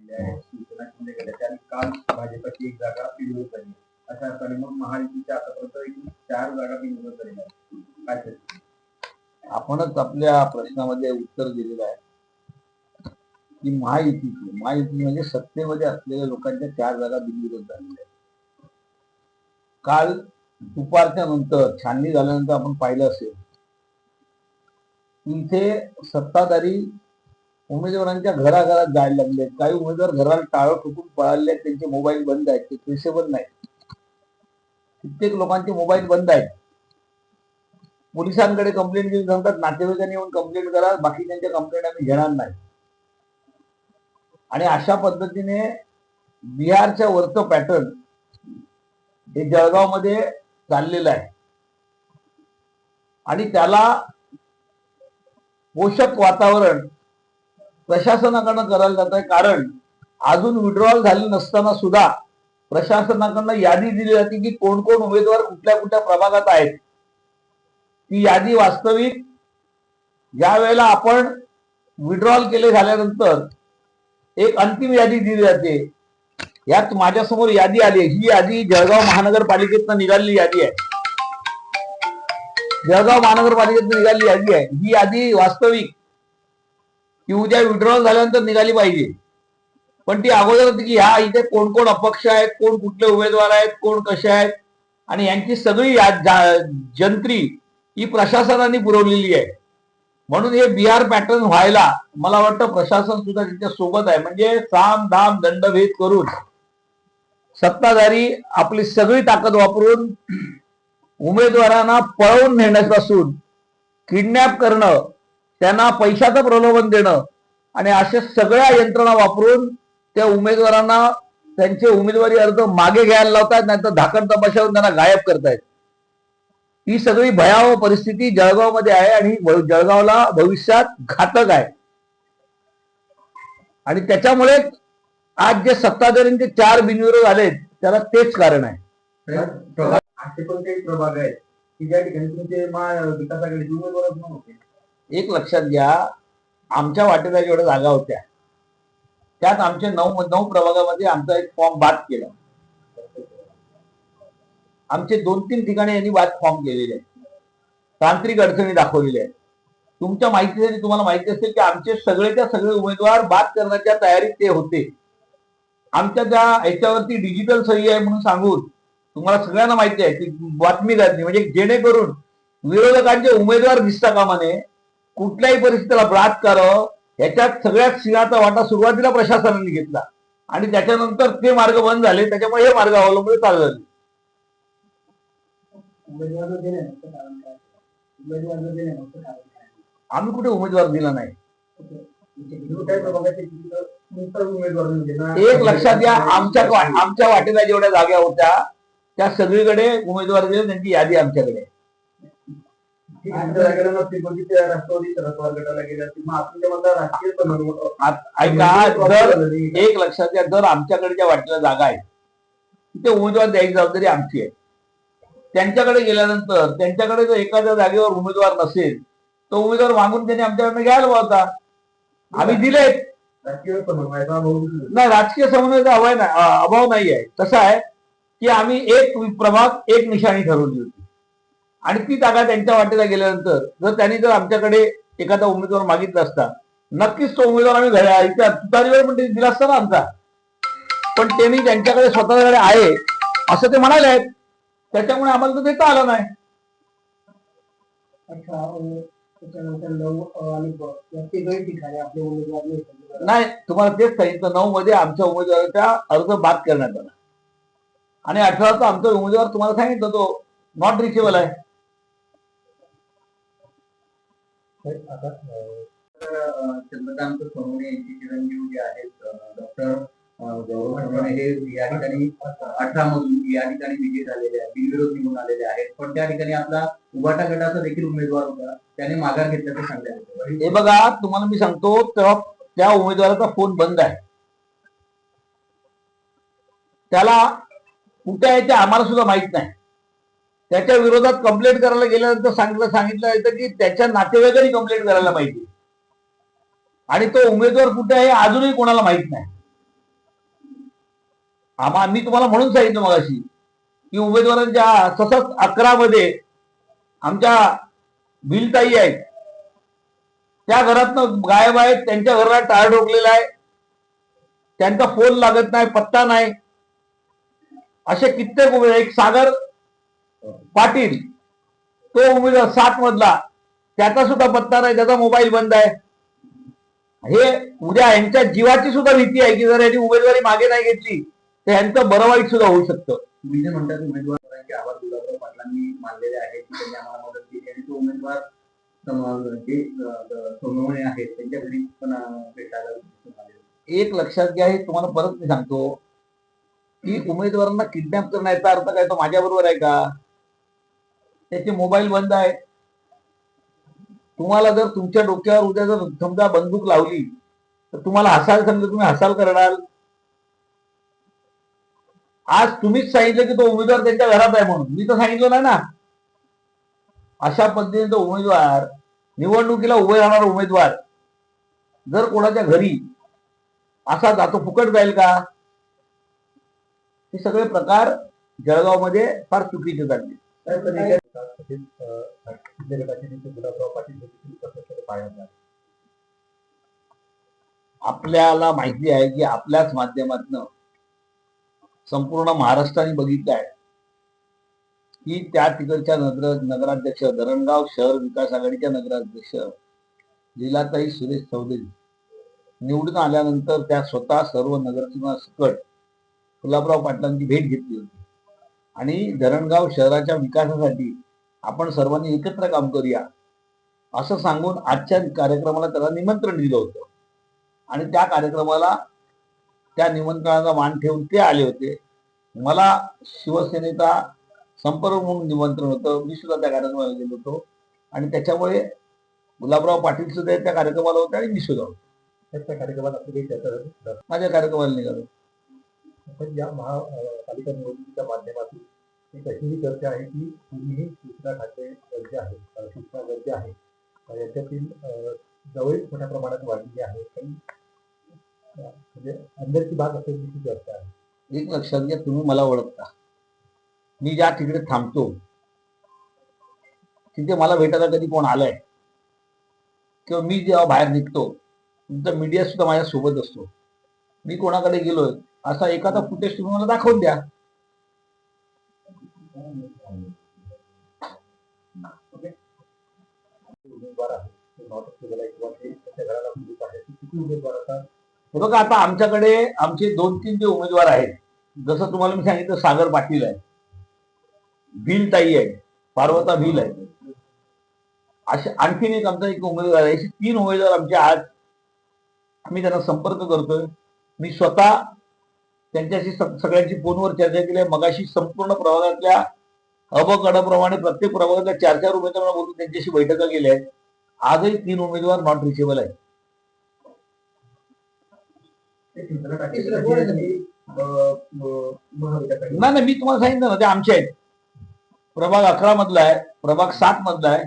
शिवसेना गेल्या आणि काल भाजपची एक जागा बिनविरोध झाली. अशा अर्थाने मग महायुतीच्या आतापर्यंत एकूण 4 जागा बिनविरोध झालेल्या आहेत. काय आपणच आपल्या प्रश्नामध्ये उत्तर दिलेलं आहे की महायुती म्हणजे सत्तेमध्ये असलेल्या लोकांच्या 4 जागा बिनविरोध झालेल्या आहेत. काल दुपारच्या नंतर छाननी झाल्यानंतर आपण पाहिलं असेल इथे सत्ताधारी उमेदवारांच्या घराघरात जायला लागले. काही उमेदवार घराला टाळं ठोकून पळाले आहेत, त्यांचे मोबाईल बंद आहेत, ते पैसे बंद नाहीत. कित्येक लोकांचे मोबाईल बंद आहेत. पोलिसांकडे कंप्लेंट केली सांगतात नातेवाईकांनी येऊन कंप्लेंट करा, बाकी त्यांच्या कंप्लेंट आम्ही घेणार नाही. आणि अशा पद्धतीने बिहारच्या वरचं पॅटर्न हे जळगाव मध्ये चाललेलं आहे आणि त्याला पोषक वातावरण प्रशासनाकडनं करायला जात आहे. कारण अजून विड्रॉल झाली नसताना सुद्धा प्रशासनाकडनं यादी दिली जाते की कोण कोण उमेदवार कुठल्या कुठल्या प्रभागात आहेत. ती यादी वास्तविक ज्या वेळेला आपण विड्रॉल केले झाल्यानंतर एक अंतिम यादी दिली जाते. यात माझ्यासमोर यादी आली. ही यादी जळगाव महानगरपालिकेतनं निघालेली यादी आहे. जळगाव महानगरपालिकेतनं निघालेली यादी आहे. ही यादी वास्तविक की उद्या विड्रॉल झाल्यानंतर निघाली पाहिजे. पण ती अगोदर होती की ह्या इथे कोण कोण अपक्ष आहेत, कोण कुठले उमेदवार आहेत, कोण कसे आहेत आणि यांची सगळी जंत्री ही प्रशासनाने पुरवलेली आहे. म्हणून हे बिहार पॅटर्न व्हायला मला वाटतं प्रशासन सुद्धा त्यांच्या सोबत आहे. म्हणजे साम दाम दंडभेद करून सत्ताधारी आपली सगळी ताकद वापरून उमेदवारांना पळवून नेण्यापासून किडनॅप करणं, त्यांना पैशाचं प्रलोभन देणं आणि अशा सगळ्या यंत्रणा वापरून त्या उमेदवारांना त्यांचे उमेदवारी अर्ज मागे घ्यायला लावतात, नाहीतर धाकड तपासावरून त्यांना गायब करतायत. ही सगळी भयावह परिस्थिती जळगाव मध्ये आहे आणि जळगावला भविष्यात घातक आहे. आणि त्याच्यामुळे आज जे सत्ताधाऱ्यांचे 4 बिनविरोध आले त्याला तेच कारण आहे. असे कोणते प्रभाग आहेत की ज्या ठिकाणी तुमचे महाविकास आघाडीचे उमेदवारच नव्हते? एक लक्षात घ्या, आमच्या वाटेला जेवढ्या जागा होत्या त्यात आमच्या 9 प्रभागामध्ये आमचा एक फॉर्म बाद केला. आमचे 2-3 ठिकाणी यांनी बाद फॉर्म केलेले आहेत. तांत्रिक अडचणी दाखवलेल्या आहेत. तुमच्या माहितीसाठी तुम्हाला माहिती असेल की आमचे सगळेच्या सगळे उमेदवार बाद करण्याच्या तयारीत ते होते. आमच्या त्या याच्यावरती डिजिटल सही आहे म्हणून सांगून तुम्हाला सगळ्यांना माहिती आहे की बातमी घातली, म्हणजे जेणेकरून विरोधकांचे उमेदवार दिसता कामा नये, कुठल्याही परिस्थितीला बाद करावं, ह्याच्यात सगळ्यात सिंहाचा वाटा सुरुवातीला प्रशासनाने घेतला आणि त्याच्यानंतर ते मार्ग बंद झाले. त्याच्यामुळे हे मार्ग अवलंबून चालू झाले. आम्ही कुठे उमेदवार दिला नाही. एक लक्षात घ्या, आमच्या वाटेला जेवढ्या जागा होत्या त्या सगळीकडे उमेदवार दिले, त्यांची यादी आमच्याकडे. एक लक्षात घ्या, जर आमच्याकडे ज्या वाटेला जागा आहे तिथे उमेदवार द्यायची जबाबदारी आमची आहे. त्यांच्याकडे गेल्यानंतर त्यांच्याकडे जर एखाद्या जागेवर उमेदवार नसेल तो उमेदवार मागून त्यांनी आमच्याकडे घ्यायला होता. आम्ही दिले नाही. राजकीय समन्वयाचा अभाव नाही आहे. कसं आहे की आम्ही एक प्रभाग एक निशाणी ठरवली होती आणि ती जागा त्यांच्या वाटेला गेल्यानंतर जर आमच्याकडे एखादा उमेदवार मागितला असता, नक्कीच तो उमेदवार आम्ही इथे तुतारीवर पण दिला असता ना आमचा. पण त्यांनी त्यांच्याकडे स्वतःकडे आहे असं ते म्हणाले आहेत, त्याच्यामुळे आम्हाला तो देता आला नाही. नाही, तुम्हाला तेच सांगितलं, 9 मध्ये आमच्या उमेदवाराचा अर्ज बाद करण्यात आला आणि 18चा आमचा उमेदवार तुम्हाला सांगितलं तो नॉट रिचेबल आहे. चंद्रकांत सोनवणे यांचे चिरंजीव जे आहेत डॉक्टर गौरव सोनवणे हे या ठिकाणी 18 मधून या ठिकाणी विजयी झालेले आहेत, बिनविरोध निवडून आलेले आहेत. पण त्या ठिकाणी आपला उभाटा गटाचा देखील उमेदवार होता, त्याने माघार घेतल्याचं सांगण्यात येतं. हे बघा, तुम्हाला मी सांगतो त्या उमेदवाराचा फोन बंद आहे. त्याला कुठे आहे ते आम्हाला सुद्धा माहित नाही. त्याच्या विरोधात कंप्लेंट करायला गेल्यानंतर सांगितलं येतं की त्याच्या नातेवाईकांनी कंप्लेंट करायला पाहिजे आणि तो उमेदवार कुठे आहे अजूनही कोणाला माहित नाही. मी तुम्हाला म्हणून सांगितलं मगाशी की उमेदवारांच्या तसंच 11 मध्ये आमच्या बिलताई आहेत, त्या घरातनं गायब आहेत, त्यांच्या घराला टाळ ठोकलेला आहे, त्यांचा फोन लागत नाही, पत्ता नाही. असे कित्येक उमेदवार, एक सागर पाटील तो उमेदवार 7 मधला, त्याचा सुद्धा पत्ता नाही, त्याचा मोबाईल बंद आहे. हे उद्या यांच्या जीवाची सुद्धा भीती आहे की जर यांनी उमेदवारी मागे नाही घेतली तर यांचं बरं वाईट सुद्धा होऊ शकतं. तुम्ही जे म्हणतात उमेदवारांचे आभार गुलाबराव पाटलांनी मानलेले आहेत की त्यांनी आम्हाला मदत केली आणि तो उमेदवार जे सोनवणे आहेत त्यांच्या घरी पण भेटायला आले. एक लक्षात घ्या, हे तुम्हाला परत मी सांगतो की उमेदवारांना किडनॅप करण्याचा अर्थ काय, तो माझ्या बरोबर आहे का? त्याचे मोबाईल बंद आहे. तुम्हाला जर तुमच्या डोक्यावर उद्या जर समजा बंदूक लावली तर तुम्हाला हसायला सांगितलं, तुम्ही हसाल करणार? आज तुम्हीच सांगितलं की तो उमेदवार त्यांच्या घरात आहे म्हणून, मी तर सांगितलं नाही ना. अशा पद्धतीने तो उमेदवार, निवडणुकीला उभे राहणारा उमेदवार जर कोणाच्या घरी असा जातो, फुकट जाईल का? हे सगळे प्रकार जळगाव मध्ये फार चुकीचे झाले. आपल्याला माहिती आहे की आपल्याच माध्यमातून संपूर्ण महाराष्ट्राने बघितलं आहे की त्या तिकडच्या नगराध्यक्ष, धरणगाव शहर विकास आघाडीच्या नगराध्यक्ष लीलाताई सुरेश चौधरी निवडून आल्यानंतर त्या स्वतः सर्व नगरसेवकांसकट गुलाबराव पाटलांची भेट घेतली होती आणि धरणगाव शहराच्या विकासासाठी आपण सर्वांनी एकत्र काम करूया असं सांगून आजच्या कार्यक्रमाला त्याला निमंत्रण दिलं होतं. आणि त्या कार्यक्रमाला, त्या निमंत्रणाचा मान ठेवून ते आले होते. मला शिवसेनेचा संपर्क म्हणून निमंत्रण होतं, मी सुद्धा त्या कार्यक्रमाला गेलो होतो आणि त्याच्यामुळे गुलाबराव पाटील सुद्धा त्या कार्यक्रमाला होते आणि मी सुद्धा होतो. त्या कार्यक्रमात माझ्या कार्यक्रमाला निघालो. या महापालिका निवडणुकीच्या माध्यमातून एक अशी चर्चा आहे की कुणीही सूचना खाते गरजे आहे, सूचना गरजे आहे याच्यातील जवळ मोठ्या प्रमाणात वाढलेली आहे, काही म्हणजे अंदरची बात असेल ती चर्चा आहे. एक लक्षात घ्या, तुम्ही मला ओळखता, मी ज्या तिकडे थांबतो तिथे मला भेटायला कधी कोण आलंय किंवा मी जेव्हा बाहेर निघतो तुमचा मीडिया सुद्धा माझ्या सोबत असतो. मी कोणाकडे गेलोय असा एखादा फुटेज तुम्ही मला दाखवून द्या. बघा, आता आमच्याकडे आमचे 2-3 जे उमेदवार आहेत, जसं तुम्हाला मी सांगितलं सागर पाटील आहे, भीलताई आहे, पार्वता भील आहे, असे आणखीन एक आमचा एक उमेदवार आहे. असे 3 उमेदवार आमचे आज आम्ही त्यांना संपर्क करतोय. मी स्वतः त्यांच्याशी सगळ्यांची फोनवर चर्चा केली आहे. मगाशी संपूर्ण प्रभागातल्या अबकडाप्रमाणे प्रत्येक प्रभागातल्या 4-4 उमेदवारांना बोलून त्यांच्याशी बैठका केल्या आहेत. आजही 3 उमेदवार नॉट रिचेबल आहेत. नाही, मी तुम्हाला सांगितलं ना, ते आमचे आहेत. प्रभाग 11 मधला आहे, प्रभाग 7 मधला आहे.